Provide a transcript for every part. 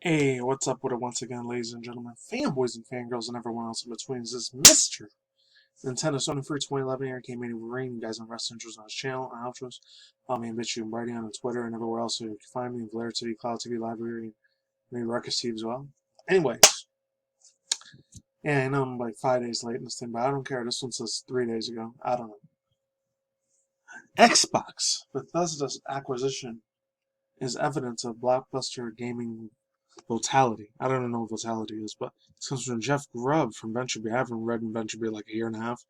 Hey, what's up with it once again, ladies and gentlemen, fanboys and fangirls and everyone else in between? This is Mr. Nintendo Sony for 2011 here, MannytendoWolverine. You guys on wrestling intros on his channel and outros. Follow me and bitch you and Brady on Twitter and everywhere else so you can find me in Blair City, Cloud TV, Library, and maybe Ruckus Steve as well. Anyways, yeah, I know I'm like 5 days late in this thing, but I don't care. This one says 3 days ago. I don't know. Xbox Bethesda's acquisition is evidence of blockbuster gaming Vitality. I don't know what Vitality is, but this comes from Jeff Grubb from VentureBeat. I haven't read in VentureBeat like a year and a half.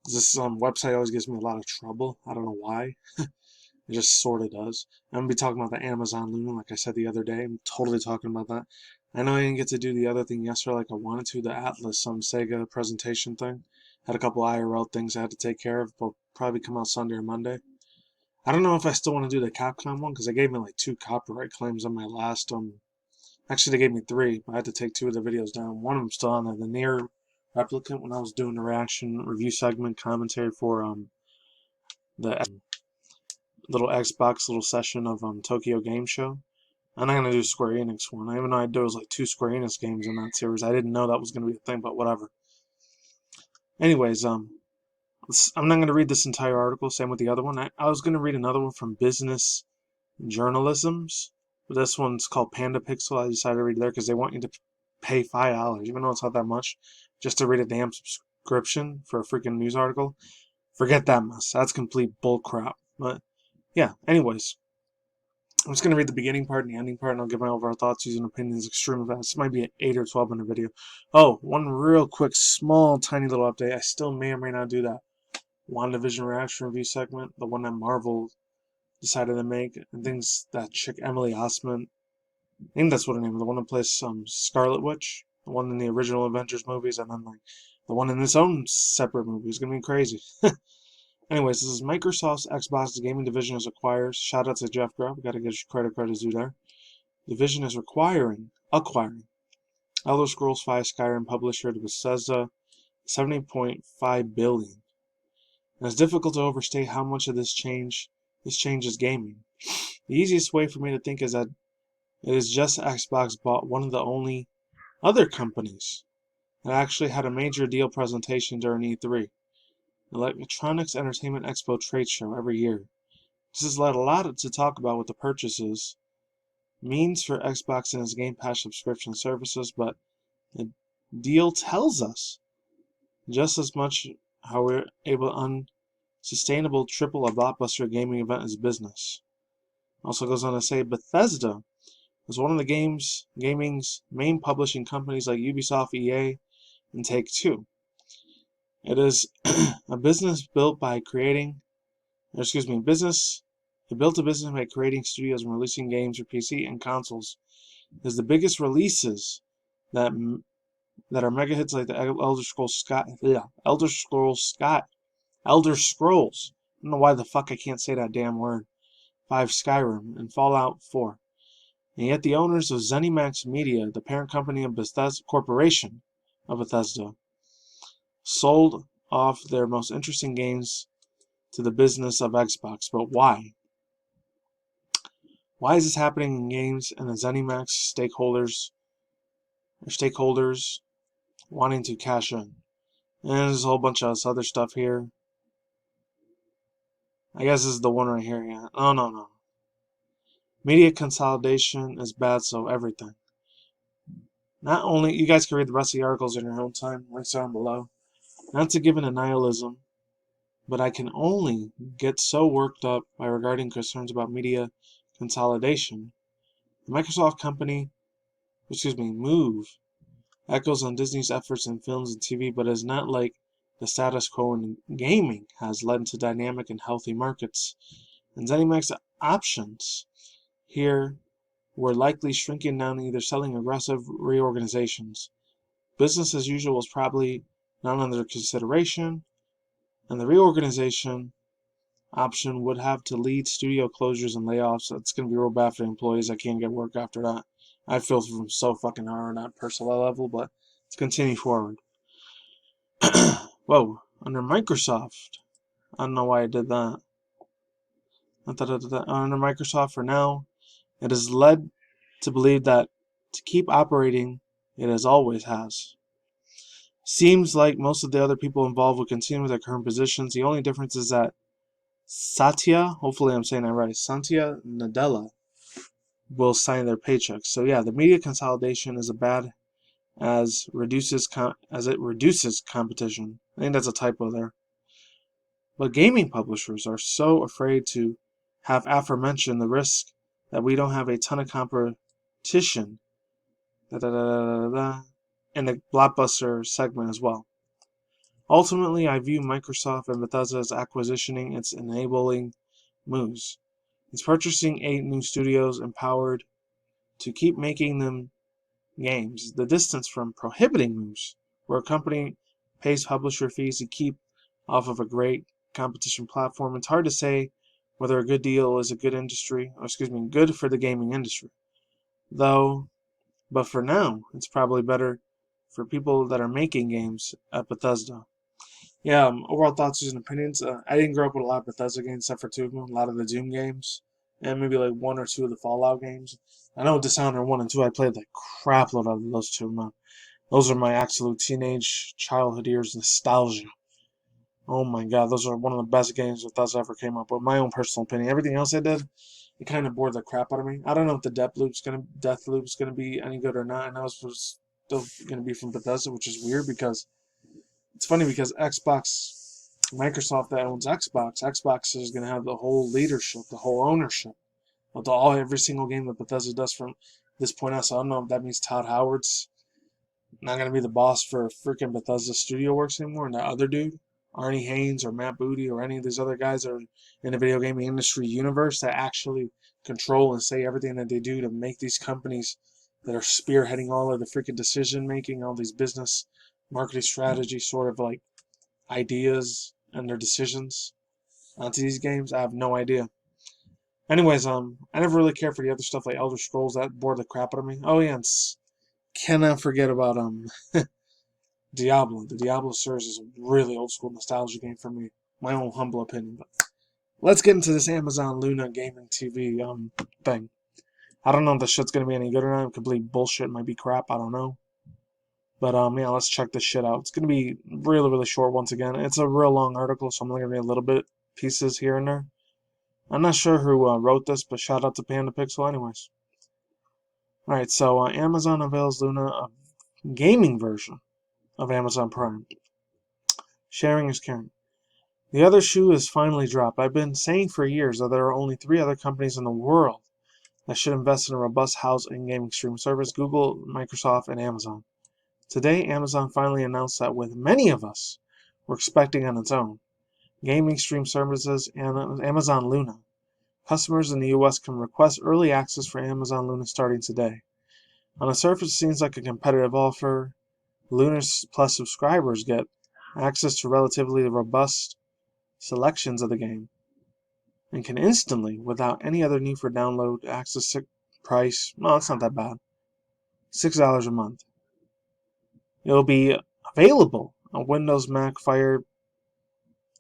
This website always gives me a lot of trouble. I don't know why. It just sort of does. I'm going to be talking about the Amazon Luna, like I said the other day. I'm totally talking about that. I know I didn't get to do the other thing yesterday like I wanted to, the Atlas Sega presentation thing. Had a couple IRL things I had to take care of, but probably come out Sunday or Monday. I don't know if I still want to do the Capcom one, because they gave me like 2 copyright claims on my last Actually, they gave me 3, but I had to take 2 of the videos down. One of them still on there. The Near Replicant, when I was doing the reaction review segment commentary for the little Xbox little session of Tokyo Game Show. I'm not gonna do Square Enix one. Even though there was like 2 Square Enix games in that series, I didn't know that was gonna be a thing, but whatever. Anyways, I'm not gonna read this entire article. Same with the other one. I was gonna read another one from Business Journalisms. This one's called Panda Pixel. I decided to read it there because they want you to pay $5, even though it's not that much, just to read a damn subscription for a freaking news article. Forget that mess. That's complete bullcrap. But yeah, anyways, I'm just going to read the beginning part and the ending part, and I'll give my overall thoughts, using opinions extremely fast. This might be an 8 or 12 minute video. Oh, one real quick, small, tiny little update. I still may or may not do that WandaVision reaction review segment, the one that Marvel decided to make, and things that chick Emily Osment, I think that's what her name is, the one that plays Scarlet Witch, the one in the original Avengers movies, and then like the one in its own separate movie. It's gonna be crazy. Anyways, this is Microsoft's Xbox gaming division is acquired. Shout out to Jeff Grubb. Gotta get your credit due there. Division is acquiring Elder Scrolls V Skyrim publisher to Bethesda, $70.5 billion. And it's difficult to overstate how much of this change is gaming. The easiest way for me to think is that it is just Xbox bought one of the only other companies that actually had a major deal presentation during E3, the Electronics Entertainment Expo trade show every year. This has led a lot to talk about what the purchases means for Xbox and its Game Pass subscription services, but the deal tells us just as much how we're able to unsustainable triple a blockbuster gaming event is business. Also goes on to say Bethesda is one of the gaming's main publishing companies like Ubisoft, EA, and Take-Two. It is a business built by creating studios and releasing games for PC and consoles. It is the biggest releases that are mega hits like the Elder Scrolls. I don't know why the fuck I can't say that damn word. 5 Skyrim and Fallout 4. And yet the owners of ZeniMax Media, the parent company of Bethesda Corporation of Bethesda, sold off their most interesting games to the business of Xbox. But why? Why is this happening in games and the ZeniMax stakeholders wanting to cash in? And there's a whole bunch of other stuff here. I guess this is the one right here. Yeah. Oh, no. Media consolidation is bad, so everything. Not only, you guys can read the rest of the articles in your own time, links down below. Not to give in a nihilism, but I can only get so worked up by regarding concerns about media consolidation. The Microsoft move echoes on Disney's efforts in films and TV, but is not like the status quo in gaming has led to dynamic and healthy markets. And ZeniMax options here were likely shrinking down, either selling aggressive reorganizations. Business as usual was probably not under consideration, and the reorganization option would have to lead studio closures and layoffs. It's going to be real bad for the employees that can't get work after that. I feel so fucking hard on that personal level, but let's continue forward. Whoa, under Microsoft. I don't know why I did that. Under Microsoft for now, it is led to believe that to keep operating it as always has. Seems like most of the other people involved will continue with their current positions. The only difference is that Satya, hopefully I'm saying that right, Satya Nadella will sign their paychecks. So yeah, the media consolidation is bad as it reduces competition. I think that's a typo there. But gaming publishers are so afraid to have aforementioned the risk that we don't have a ton of competition in the blockbuster segment as well. Ultimately, I view Microsoft and Bethesda as acquisitioning its enabling moves. It's purchasing 8 new studios empowered to keep making them games. The distance from prohibiting moves, where a company pays publisher fees to keep off of a great competition platform. It's hard to say whether a good deal is a good good for the gaming industry. But for now, it's probably better for people that are making games at Bethesda. Yeah, overall thoughts and opinions. I didn't grow up with a lot of Bethesda games except for 2 of them, a lot of the Doom games, and maybe like 1 or 2 of the Fallout games. I know Dishonored 1 and 2, I played like crap load out of those 2, man. Those are my absolute teenage childhood years nostalgia. Oh my god, those are one of the best games Bethesda ever came up with. My own personal opinion. Everything else I did, it kind of bored the crap out of me. I don't know if the Death Loop's gonna be any good or not. I know it's still gonna be from Bethesda, which is weird because it's funny because Microsoft that owns Xbox is going to have the whole leadership, the whole ownership of every single game that Bethesda does from this point on. So I don't know if that means Todd Howard's not going to be the boss for freaking Bethesda Studio Works anymore, and that other dude, Arnie Haynes or Matt Booty or any of these other guys that are in the video gaming industry universe that actually control and say everything that they do to make these companies that are spearheading all of the freaking decision making, all these business marketing strategy sort of like ideas and their decisions onto these games. I have no idea. Anyways, I never really cared for the other stuff like Elder Scrolls. That bored the crap out of me. Oh yeah, and cannot forget about Diablo. The Diablo series is a really old school nostalgia game for me. My own humble opinion. But let's get into this Amazon Luna gaming TV thing. I don't know if this shit's gonna be any good or not. Complete bullshit. Might be crap. I don't know. But yeah, let's check this shit out. It's gonna be really, really short once again. It's a real long article, so I'm only gonna read a little bit pieces here and there. I'm not sure who wrote this, but shout out to Panda Pixel anyways. Alright, so Amazon unveils Luna, a gaming version of Amazon Prime. Sharing is caring. The other shoe is finally dropped. I've been saying for years that there are only 3 other companies in the world that should invest in a robust house and gaming stream service: Google, Microsoft, and Amazon. Today, Amazon finally announced that with many of us were expecting on its own, gaming stream services and Amazon Luna. Customers in the US can request early access for Amazon Luna starting today. On the surface, it seems like a competitive offer. Luna Plus subscribers get access to relatively robust selections of the game and can instantly, without any other need for download, access price. No, it's not that bad. $6 a month. It'll be available on Windows, Mac, Fire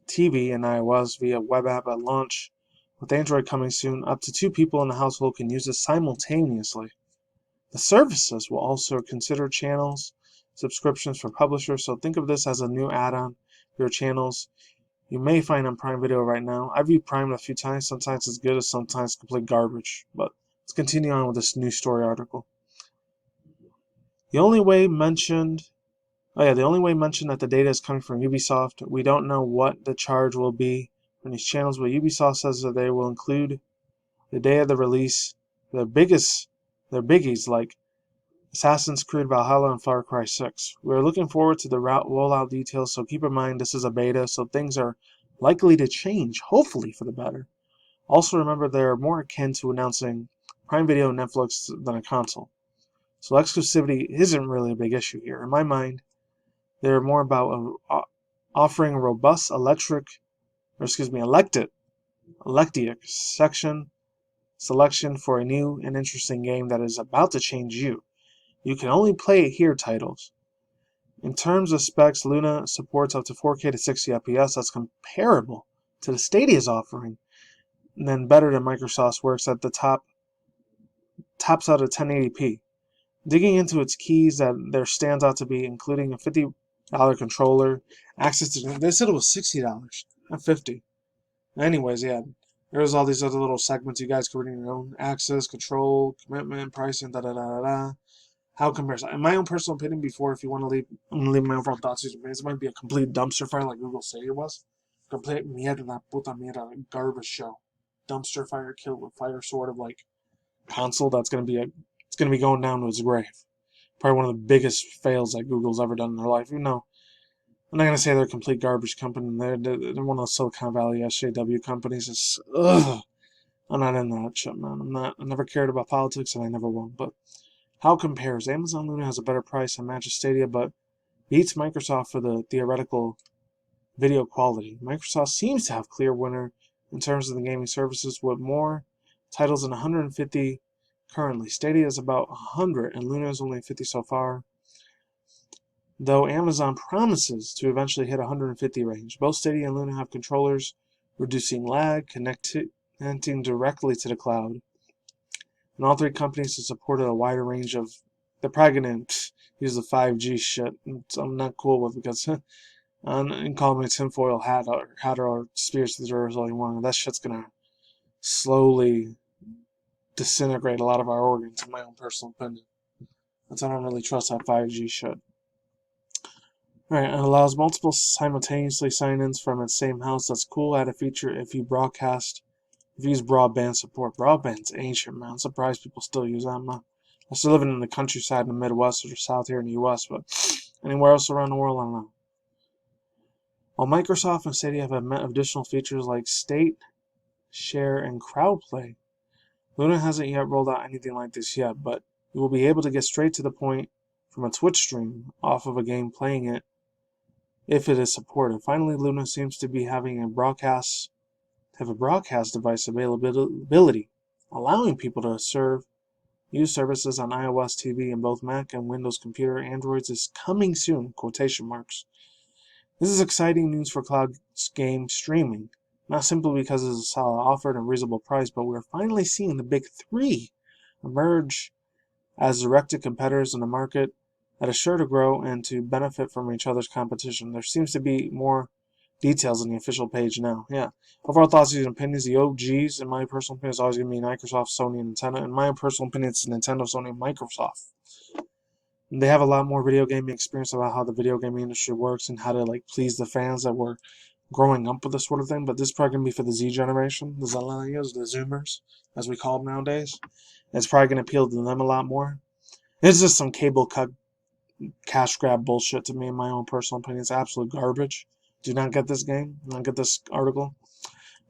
TV, and iOS via web app at launch. With Android coming soon, up to 2 people in the household can use it simultaneously. The services will also consider channels subscriptions for publishers, so think of this as a new add-on for your channels you may find on Prime Video right now. I've viewed Prime a few times. Sometimes it's good, sometimes complete garbage. But let's continue on with this news story article. The only way mentioned that the data is coming from Ubisoft. We don't know what the charge will be from these channels, but Ubisoft says that they will include the day of the release their biggies like Assassin's Creed Valhalla and Far Cry 6. We're looking forward to the rollout details, so keep in mind this is a beta, so things are likely to change, hopefully for the better. Also remember they're more akin to announcing Prime Video and Netflix than a console. So exclusivity isn't really a big issue here. In my mind, they're more about offering a robust electric selection for a new and interesting game that is about to change you. You can only play it here titles. In terms of specs, Luna supports up to 4K to 60 FPS. That's comparable to the Stadia's offering, and then better than Microsoft's works at the tops out at 1080p. Digging into its keys, that there stands out to be including a $50 controller, access to. They said it was $60, not $50. Anyways, yeah, there's all these other little segments you guys can read in your own: access, control, commitment, pricing, da da da da da. How compares? In my own personal opinion, before if you want to leave, I'm gonna leave my overall thoughts. It might be a complete dumpster fire like Google Stadia was. Complete mierda, puta mierda, garbage show, dumpster fire, kill with fire, sort of like console. It's gonna be going down to its grave. Probably one of the biggest fails that Google's ever done in their life. Even though I'm not gonna say they're a complete garbage company. They're one of those Silicon Valley SJW companies. It's ugh. I'm not in that shit, man. I'm not. I never cared about politics, and I never will. But how compares? Amazon Luna has a better price and matches Stadia, but beats Microsoft for the theoretical video quality. Microsoft seems to have clear winner in terms of the gaming services, with more titles than 150 currently. Stadia is about 100, and Luna is only 50 so far, though Amazon promises to eventually hit 150 range. Both Stadia and Luna have controllers, reducing lag, connecting directly to the cloud. And all three companies have supported a wider range of. They're probably going to use the 5G shit, which I'm not cool with because. And call me a tinfoil hat or spears to the earth all you want. That shit's going to slowly disintegrate a lot of our organs, in my own personal opinion. That's I don't really trust that 5G shit. Alright, it allows multiple simultaneously sign-ins from its same house. That's cool. Add a feature if you use broadband support. Broadband's ancient, man. I'm surprised people still use that, man. I'm still living in the countryside in the Midwest or South here in the US, but anywhere else around the world, I don't know. While Microsoft and Stadia have additional features like state, share, and crowd play, Luna hasn't yet rolled out anything like this yet, but you will be able to get straight to the point from a Twitch stream off of a game playing it if it is supported. Finally, Luna seems to be having a broadcast device availability, allowing people to use services on iOS TV and both Mac and Windows computer. Androids is coming soon, quotation marks. This is exciting news for cloud game streaming, not simply because it's a solid offer at a reasonable price, but we're finally seeing the big three emerge as directed competitors in a market that is sure to grow and to benefit from each other's competition. There seems to be more details on the official page now. Yeah. Overall thoughts and opinions, the OGs, in my personal opinion, is always going to be Microsoft, Sony, and Nintendo. In my personal opinion, it's Nintendo, Sony, and Microsoft. They have a lot more video gaming experience about how the video gaming industry works and how to like please the fans that were growing up with this sort of thing. But this is probably gonna be for the Z generation, the Zillennials, the Zoomers, as we call them nowadays. It's probably gonna appeal to them a lot more. It's just some cable cut cash grab bullshit to me, in my own personal opinion. It's absolute garbage. Do not get this game. Do not get this article.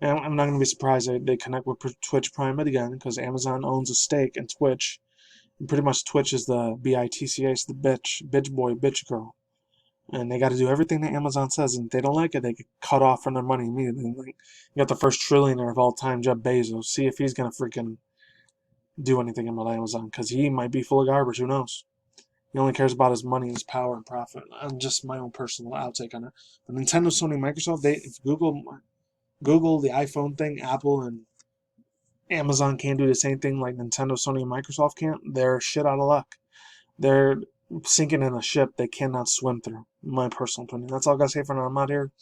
And I'm not gonna be surprised they connect with Twitch Prime again because Amazon owns a stake in Twitch. Pretty much Twitch is the BITCH, the bitch boy, bitch girl. And they got to do everything that Amazon says, and if they don't like it, they get cut off from their money immediately. Like, you got the first trillionaire of all time, Jeff Bezos. See if he's going to freaking do anything about Amazon, because he might be full of garbage. Who knows? He only cares about his money, his power, and profit. And just my own personal outtake on it. But Nintendo, Sony, Microsoft, if Google, the iPhone thing, Apple, and Amazon can't do the same thing like Nintendo, Sony, and Microsoft can't, they're shit out of luck. They're sinking in a ship they cannot swim through, in my personal opinion. That's all I gotta say for now. I'm out here.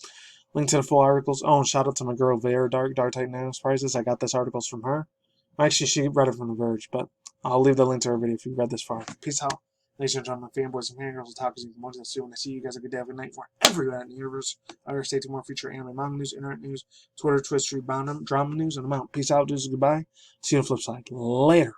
Link to the full articles. Oh, and shout out to my girl Vera Dark Titan Nanos Prizes. I got this articles from her. Actually, she read it from The Verge, but I'll leave the link to her video if you read this far. Peace out. Ladies and gentlemen, fanboys and fangirls, otakus, and emoji. I'll see you guys a good day, have a good night for everywhere in the universe. I will stay tuned more future anime, manga news, internet news, Twitter, Twitch, street, drama news, and I'm out. Peace out, dudes. Goodbye. See you on the flip side. Later.